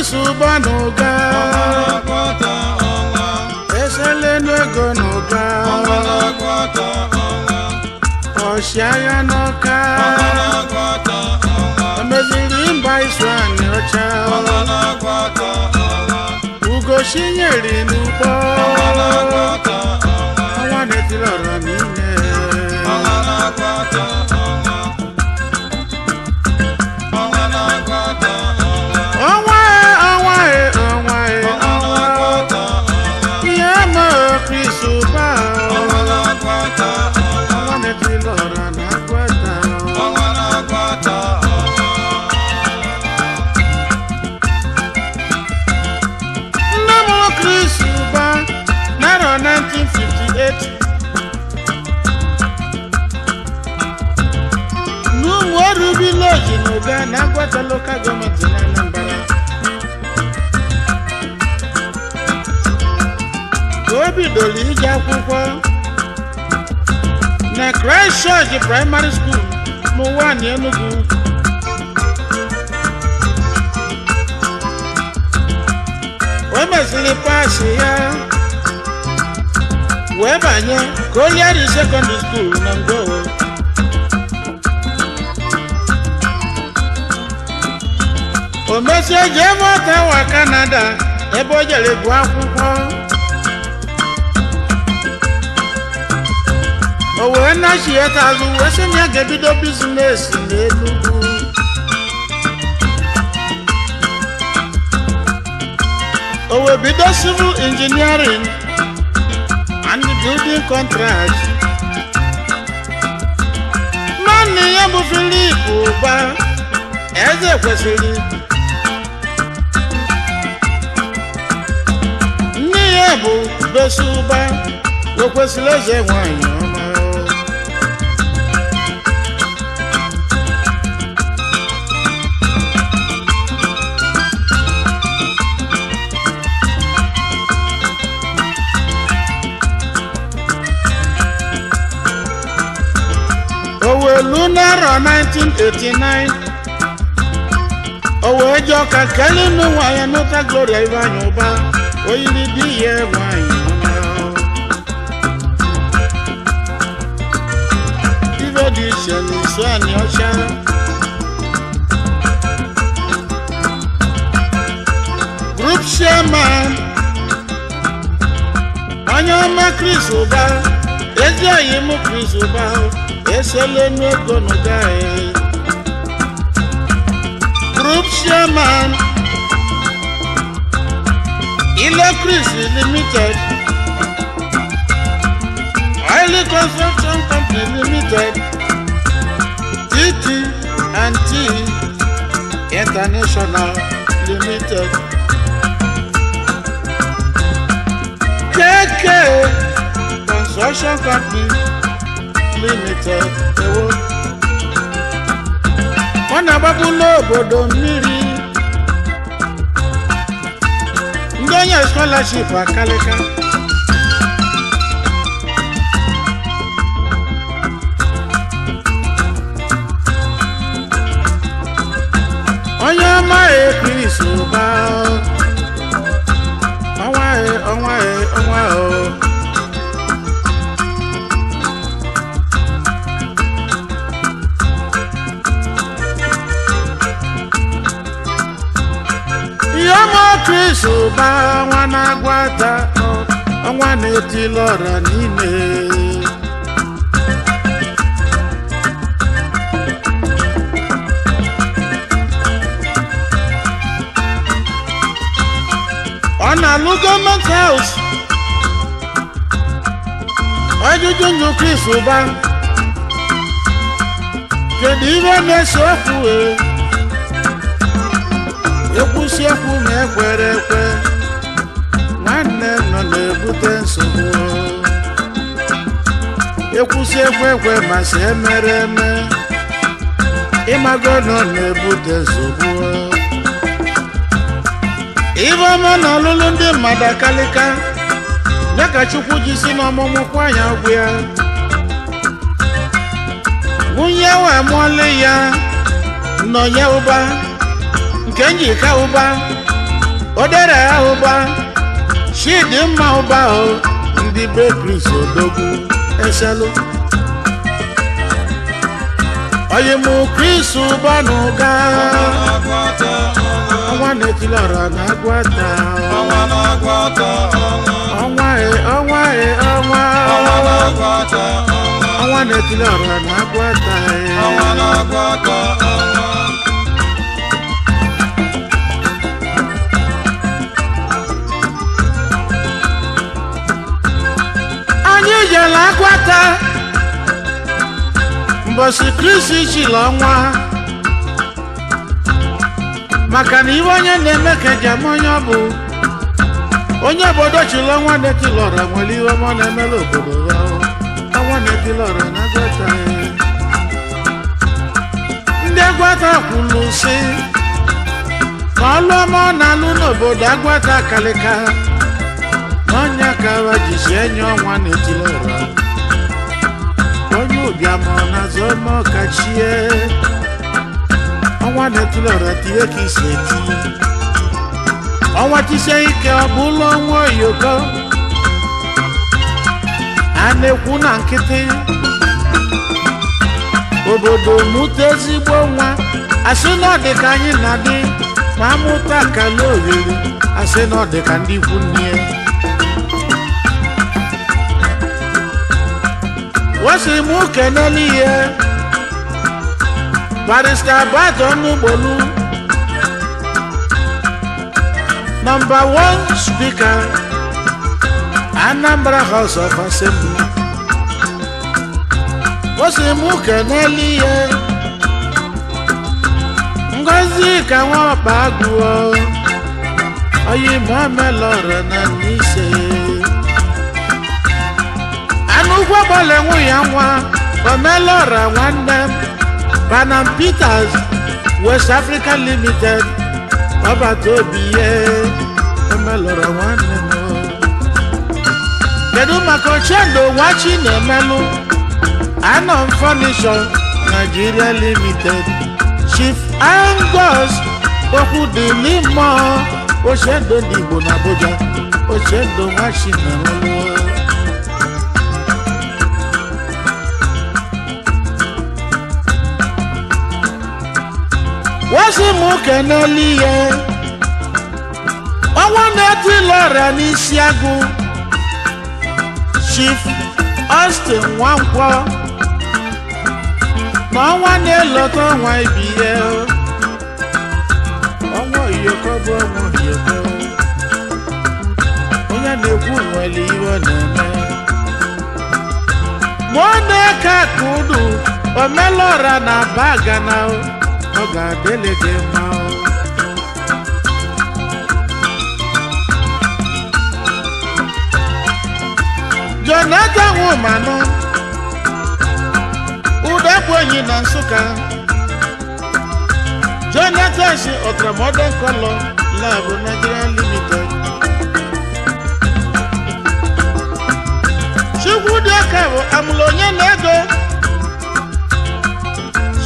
Chris Ubanuga Eselenogo Nuga Oshiaya Noka Ameziri Mba Iswani Ocha Ugo Shinyeri Nubo Awane Tilora Nine Nakwata local government in Anambra. Obi doli ije akwụkwọ na Christ Church Primary School n'ụwa n'Enugu. O mesịrị paasị ya wee banye Colliery Secondary School na Ngwo. O mesịrị jee Ottawa Canada ebe o jere gụọ akwụkwọ. O wee na-achịghata azụ wee sị na ya ga-ebido biznes n'Enugu. O wee bido civil engineering and building contract. Nwanne ya bụ Philip Uba eze kwesịrị. Nne ya bụ Besi Uba o kwesịrị eze nwanyị ọma. Lunaro 1989 Owe joka kali no waya nota Gloria Ivanyo Uba oyiri di ye wanyi Ivo di sheni swani osha Group chairman Anyama Chris Uba Ezi ayimu Chris Uba Eselenogo Nuga Group chairman Ile Chris Limited Oil Construction Company Limited TT&T International Limited KK Construction Company Limited ewo Ona babulo obodo mmiri Ndonya scholarship akaleka Onya ma Chris Uba Onwa Chris Uba wana gwata onwa neti lora nime Ona government house Ajujunju Chris Uba Kedive mesofu Ekwusi ekwu na-ekwere ekwe nwanne nọ na-ebute nsogbu Ekwusi ekwe masị emere eme ịmago nọ na-ebute nsogbu Ibe ọma na ọlụlụ ndị mmadụ akalịka ya ka Chukwu ji si n'ọmụmụ kwa ya ọgwụ ya nwunye wee mụọlị ya nọ ya ụba Kenji ka Uba odere ụba Chidimma ụba o ndị be Chris Odogwu eselu oyi mụ Chris ụba n'ụga ọnwa na-etilọra na-agwata ọnwa na-etilọra na-agwata anyị jere agwata mbọsị Chris chiri ọnwa maka na iwe onye na-eme ka ejem onye ọ bụ onye obodo chiri ọnwa na-etilọra nwere iwe ọ na-emela obodo ya ọnwa na-etilọra na agwata ndị agwata kwuru sị na ọlụ ọma ọ na-alụ n'obodo agwata kalịka n'ọnya ka wa jisi enye ọnwa na-etilọra onye ụbịam ọ na-azọ eme ọkachie ọnwa na-etilọra tire ka isi eti ọnwa tisie ike ọ bụ ụlọ ọnwa oyoko a na-ekwu na nkịtị obodo mụta ezigbo nwa asị na ọ dị ka anyị na-adị ma amụta kala oriri asị na ọ dị ka ndị ikwu nne wasi mụ kenelu ihe Barrister Bato Nugbolu number 1 speaker Anambra House of Assembly wasi mụ kenelu ihe Ngozi ka nwakpa agụọ oyi mamelọra na n'ise anụgwọ gbọle nwu ya nwa omelọra nwanne Panam Peters West Africa Limited ọbata obi ihe omelọra nwanne m kedu maka Ochendo Nwachi na-emelụ Anom Furniture Nigeria Limited Chief Angus Okwudilimo Ochendo ndị Igbo na Abuja Ochendo Nwachi na-emelụ wasi mụ kenelu ihe ọnwa na-etilọra n'isi agụ Chief Austin Nwankwọ na ọnwa na-elota ọnwa ibi ihe ọnwa oyoko bụ ọnwa oyoko onye na-ekwu nwere ihe ọ na-eme ma ọ na-eke aka udu omelọra na bagana ọ ga-adịlị gị mma Jonathan Womanụ Udekwenyi na Nsụka Jonathan si Ultramodern Color Lab Nigeria Limited Chukwudịaka bụ amụlụ onye na-ego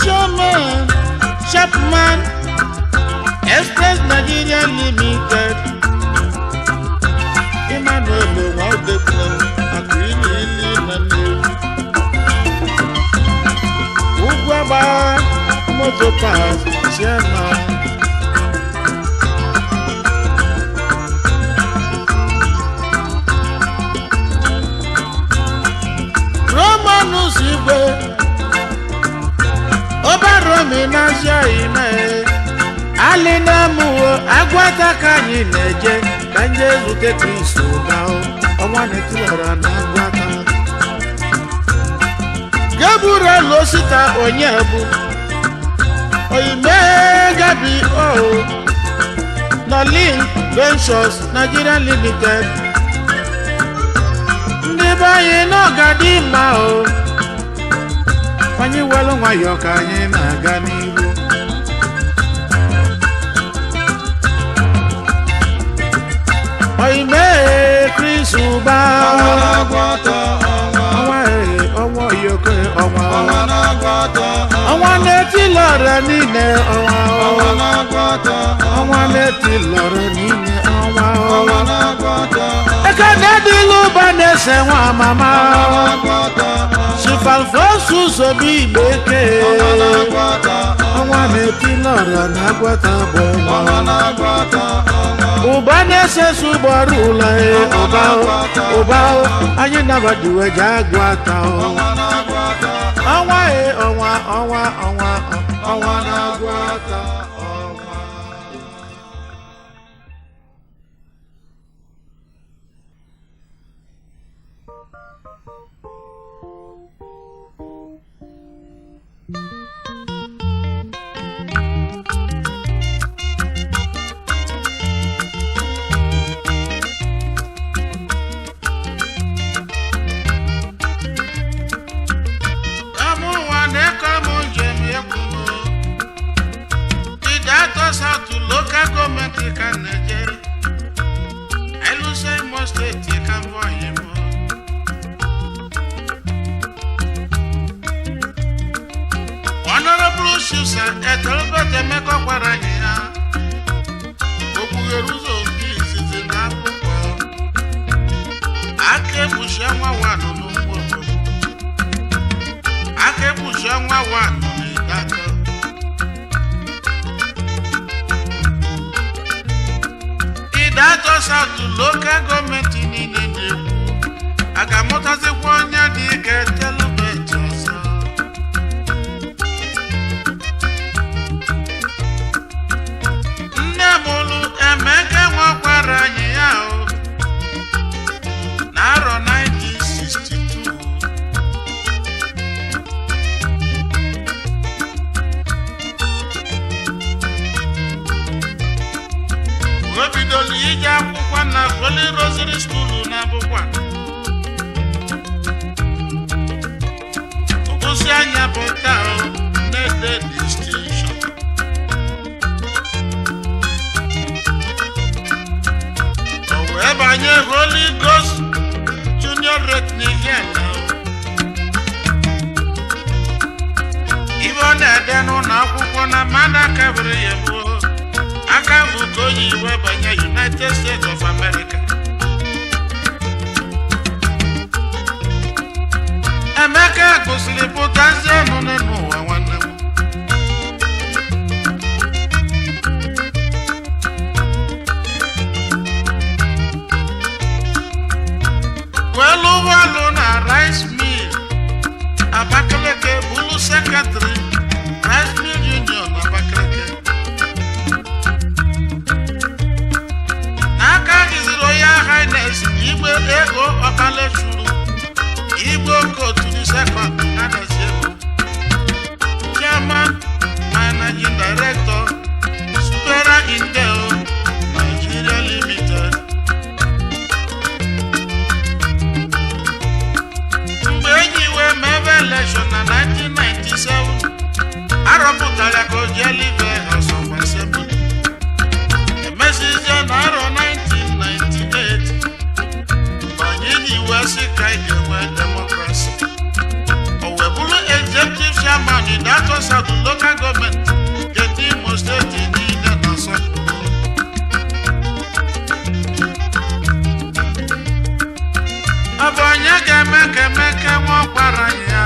Chairman Chapman Express Nigeria Limited Emmanuel Nwaudekwu Akụrini Ili na Nnewi Ugwuagba Motor Parts Chairman Romanus Igwe Obaromi na-azịa ime alina mụọ agwata ka anyị na-eje ka ndị ezute Chris ụba ọnwa na-etilọra na agwata Gabriel Osita onye bụ oyime Gabi na Link Ventures Nigeria Limited ndị be anyị n'ọgadị mma anyị welu nwayọ ka anyị na-aga n'ihu oyime Chris ụba ọnwa oyoko ọnwa na-etilọra niile ọnwa ọnwa na-eti lọrọ n'ime ọnwa eke na-edịlụ ụba na-ese nwa mama sifalfosu sobi igbe eke ọnwa na-eti lọrọ na-agwata bụ ụba na-ese sụgbọrọ ụlọ ụba anyị nabadiwe ji agwata ọnwa ọnwa na-agwata United States of America. Emeka gosiri potassium n'ụwa nwanne m. Welu walu na rice mill Abakaleke bulu secretary rice mill union Abakaleke. N'aka His Royal Highness Igwe Ego Okalechuru Igbo Kotu the second Nadasiego Chairman Managing Director Spera Indeo Nigeria Limited. Mgbe enyiwe mebe election na 1997 arọpụtara ka o jee live House of Assembly. Emesizie na arọ 1998 banye n'iwe si ka ike nwee democracy. O wee bụrụ executive chairman in that South local government nke Imo State niile na Nsọpụrụ. Ọ bụ onye ga-eme ka Emeka nwa ọkwara ya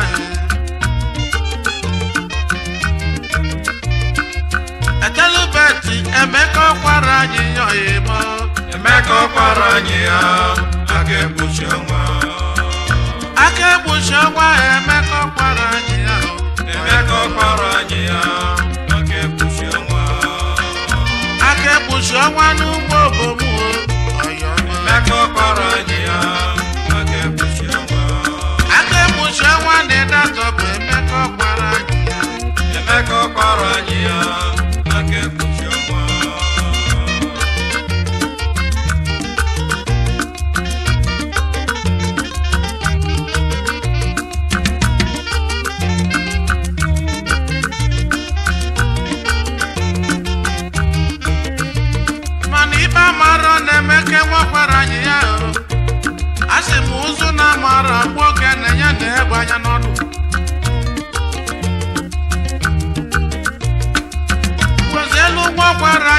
Etelubeti Emeka ọkwara anyị ya ịmọ. Emeka ọkwara anyị ya aka egbuchi ọnwa. Aka egbuchi ọnwa Emeka ọkwara anyị ya. Emeka ọkwara anyị ya aka egbuchi ọnwa. Aka egbuchi ọnwa n'ugbo obomu Ọyọ. Emeka ọkwara anyị ya aka egbuchi ọnwa. Aka egbuchi ọnwa na-edatọ bụ Emeka ọkwara anyị ya. Emeka ọkwara anyị ya aka egbuchi ọnwa. Mana ibe amara na Emeka nwakwara anyị ya. Asị m ụzụ na amara nwoke na-enye na-egbe anya n'ọnụ. Elu nwakwara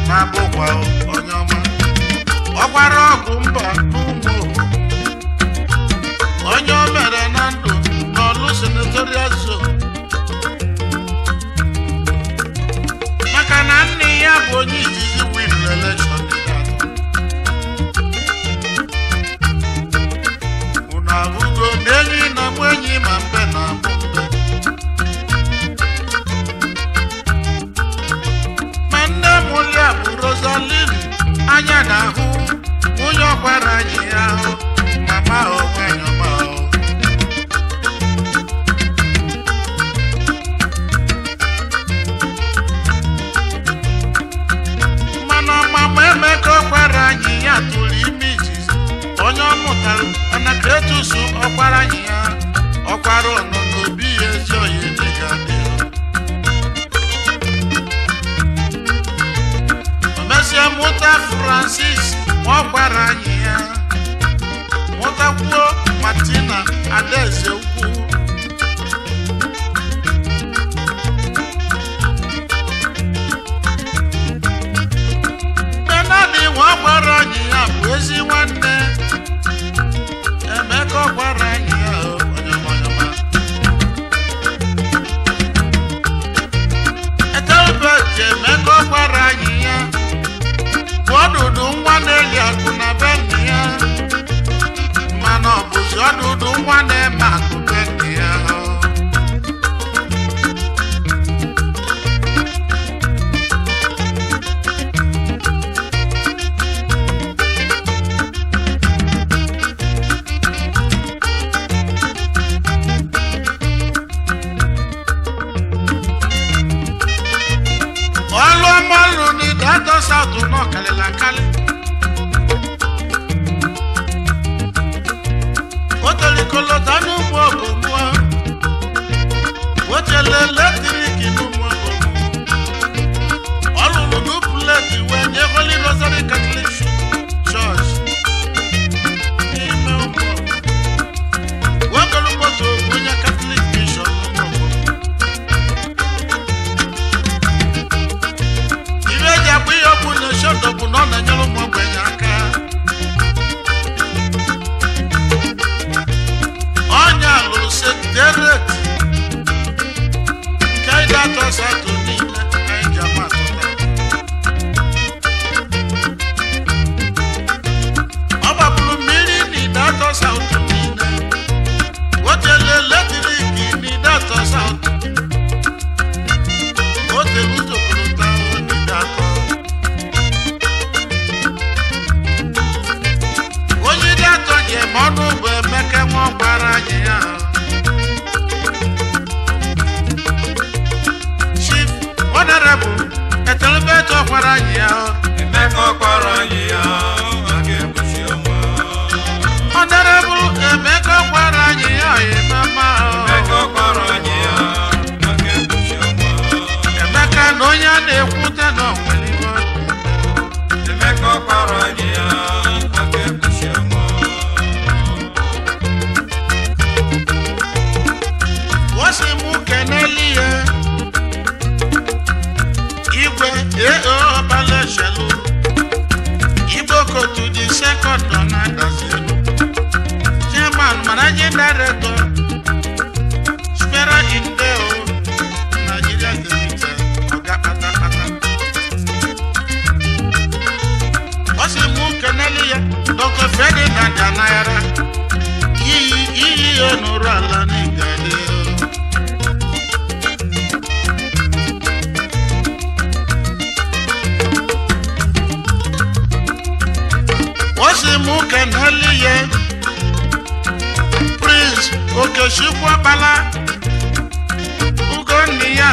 na-abụkwa onye ọma ọkwara ọgwụ mba n'ụmụ onye o mere na ndụ n'ọlụ senatorial zone maka na nne ya bụ onye izizi win election unu ahụgo na enyi na mụ enyi ma mbe na abụ mbe ma nne mụlia bụ Rosaline anya na-ahụ nwunye ọkwara anyị ya ahụ mama onwenyoma mana mama Emeka ọkwara anyị ya tụrụ ime izizi onye ọ mụtara Anakratus ọkwara anyị ya ọkwara ọnọ n'obi ya ezi oyi dịga dị o mesịa mụta Francis ọkwara anyị ya mụtakwuo Martina Adaeze ukwu Benadi nwa ọkwara anyị ya bụ ezi nwanne Emeka ọkwara anyị ya onyomonyoma Etelbert Emeka ọkwara anyị ya bụ ọdụdụ nwa na-eli akụ na be nne ya mana ọ bụzi ọdụdụ nwa na-eme akụ be nne ya ọlụ ọmalụ ni Delta South nọ kalịla kalị otelikolota n'ụmụ ogomụọ wetele eletrik n'ụmụ ogomụ ọlụlụ dupuleti wee nye Holy Rosary Catholic Church n'ime ụmụ wegolu moto onye Catholic Bishop n'ụmụ ibe eji akpụ ihe ọbụ na shoto bụ na ọ na-enyere ụmụ ogbenye aka onye alụrụ sekretariat nke Delta South niile anyị ji ama atụta ọ gbapụrụ mmiri na Delta South niile wetele eletrik na Delta South otelu ụzọkolota onide atọ onye ide atọ ji eme ọnụ bụ Emeka nwa ọkwara anyị ya Chief Honorable Etelbert ọkwara anyị ya Emeka ọkwara anyị ya aga ebusi ọma Honorable Emeka ọkwara anyị ya mama Emeka ọkwara anyị ya aga ebusi ọma Emeka na onye a na-ekwute na onwere iwe Emeka ọkwara anyị ya aga ebusi ọma wasi mụ keneli ya igwe ọbala shelu Igbo kotu di second na Dazielu Chairman Managing Director Spera Indeo Nigeria Limited Oga Kata wasi mụ keneli ya Dr. Ferdinand Anayara iyi onuru ala n'igade wasi mụ keneli ya Prince Okechukwu Akpala Ugonna ya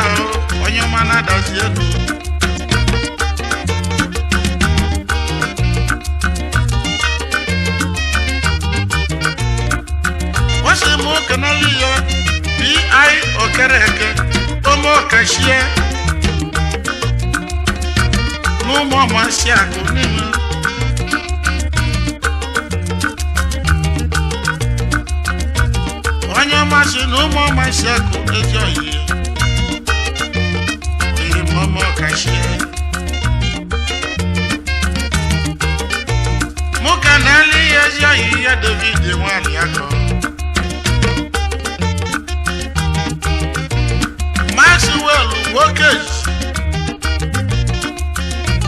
onye ọma na Dazielu wasi mụ keneli ya B.I. Okereke Omo Kashie n'ụmụ ọmasị akụ niile onye ọmasị na ụmụ ọmasị akụ ezi oyi Omo Kashie Nwaliako Maxwell Wokes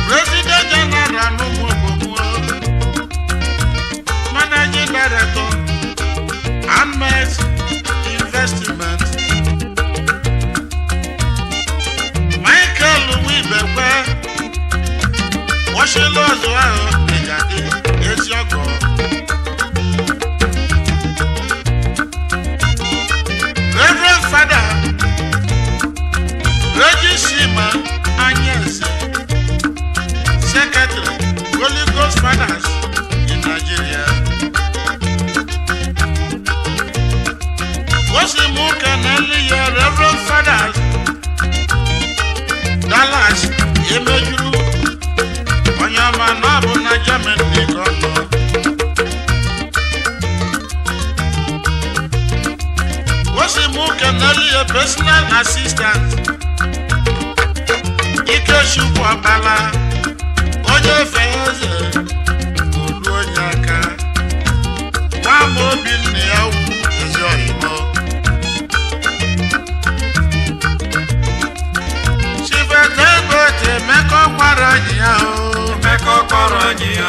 President General Numubomo Managing Director Anmes Investment Michael Wibekwe Washilozo Nigade Eziogo Reverend Father Regishima Agnes Secretary Holy Ghost Fathers in Nigeria Wasimuka Nelly Reverend Fathers Dallas Emejulu Onyama Nabu na Germany Gono Wasimuka Nelly a personal assistant Ike Shukwu Abala Onye Feyeze Olu Onyaka Nwamo Obinne ya ukwu ezi oyimo Chifete Bote Meko Kwara Nyiya o Meko Kwara Nyiya